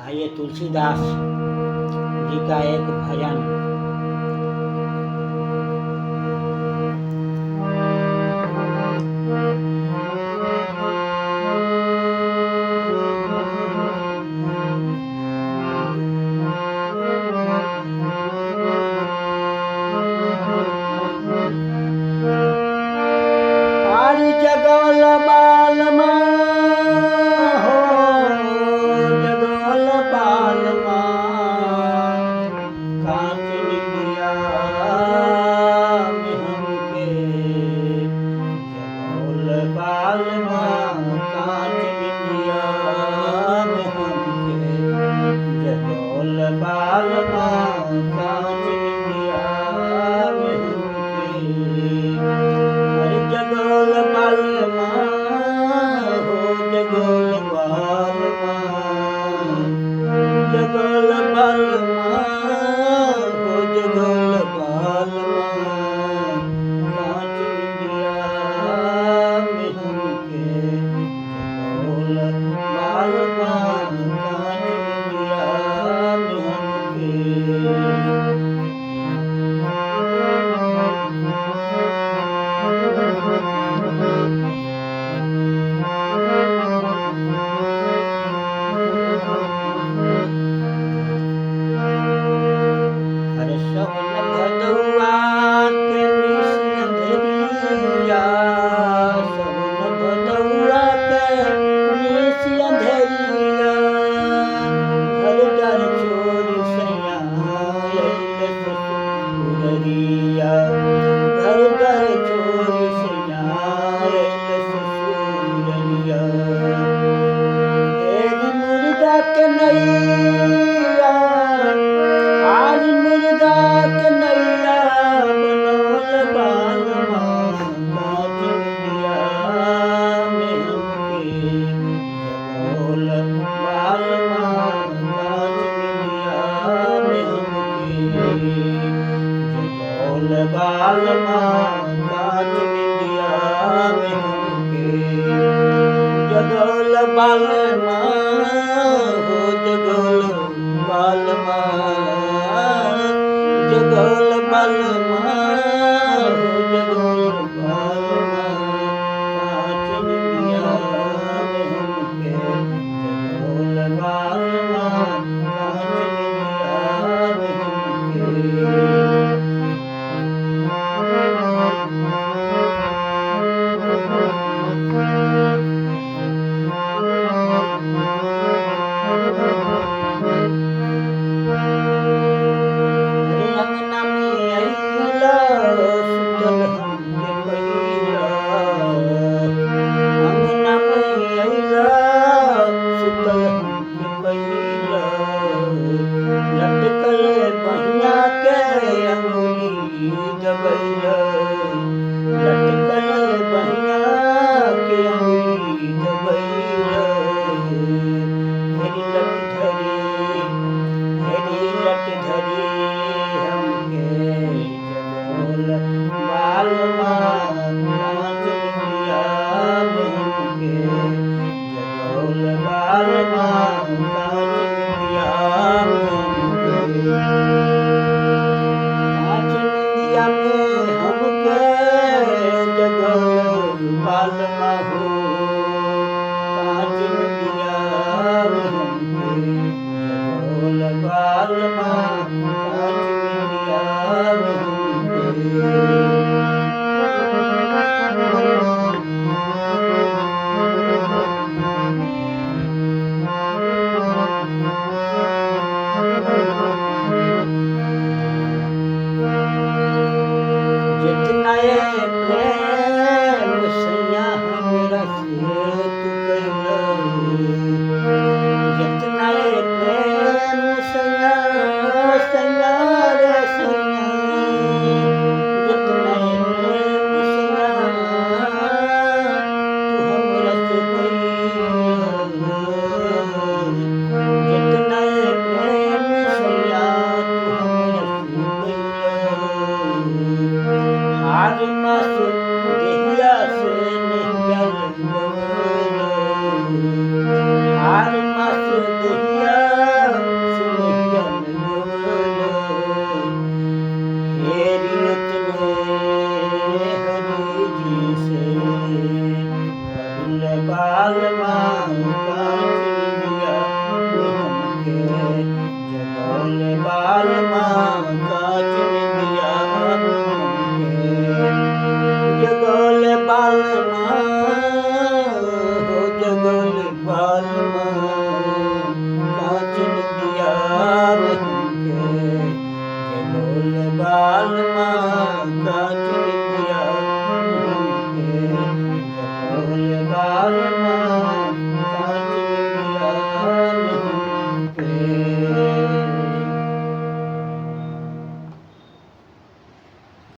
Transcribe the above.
आइए तुलसीदास जी का एक भजन। आरी जगल बालमा हो, जगल बालमा कांच निंदिया में हमके। जगल बालमा कांच निंदिया में हमके। जगल बालमा कांच निंदिया में हमके। अरे जगल बालमा हो, जगल बालमा। जगल बालमा हो, जगल बालमा कांच निंदिया में हमके। जगल बालमा कांच निंदिया में हमके। अरे सोन भदौआ के निस अंधरिया, सोन भदौआ के निस अंधरिया। घर द्वार छोड़ सैया अइले ससुररिया। घर द्वार छोड़ सैया अइले ससुररिया। एरी मुर्गा के नैया, आरी मुर्गा के नैया बनल बालमा कांच निंदिया में हमके। जगल बालमा कांच निंदिया में हमके। जगल बालमा कांच निंदिया में हमके। जगल बालमा हो, जगल बालमा।